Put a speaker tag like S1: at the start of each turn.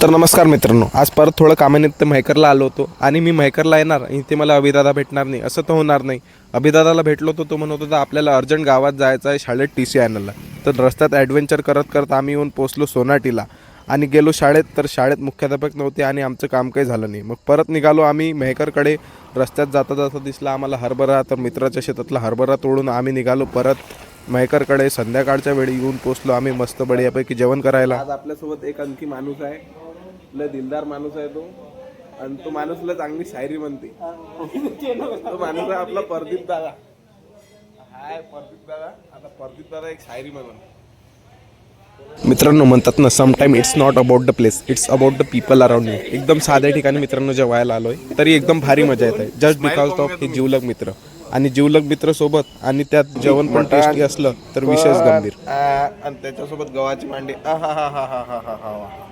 S1: तर नमस्कार मित्रांनो, आज परत थोडं कामानिमित्त म्हैकरला आलो होतो आणि मी म्हैकरला येणार इथे मला अभिदादा भेटणार नाही असं तर होणार नाही. अभिदादाला भेटलो होतो, तो म्हणत होता आपल्याला अर्जंट गावात जायचं आहे शाळेत TC आणायला. तर रस्त्यात ॲडव्हेंचर करत करत आम्ही येऊन पोचलो सोनाटीला आणि गेलो शाळेत. तर शाळेत मुख्याध्यापक नव्हते आणि आमचं काम काही झालं नाही. मग परत निघालो आम्ही म्हैकरकडे. रस्त्यात जाता जाता दिसला आम्हाला हरभरा, तर मित्राच्या शेतातला हरभरा तोडून आम्ही निघालो परत म्हैकरकडे. संध्याकाळच्या वेळी येऊन पोचलो आम्ही मस्त बढियापैकी जेवण करायला. आज आपल्यासोबत एक आणखी माणूस आहे, लय दिलदार माणूस आहे तो, आणि तो माणूसला चांगली शायरी म्हणते. तो माणूस आहे आपला प्रदीप दादा. हाय प्रदीप दादा. आता प्रदीप दादा एक शायरी म्हणून. मित्रांनो म्हणतात ना, sometime it's not about the place, it's about the people around you. एकदम साध्या ठिकाणी मित्रांनो जेवायला आलोय तरी एकदम भारी मजा येत आहे, जस्ट बिकॉज ऑफ हे जिवलग मित्र. आणि जिवलग मित्र सोबत आणि त्यात जेवण पण टेस्टी असलं तर विशेष गंभीर. आणि त्याच्यासोबत गव्हाची मांडी. हा हा हा हा हा हा हा.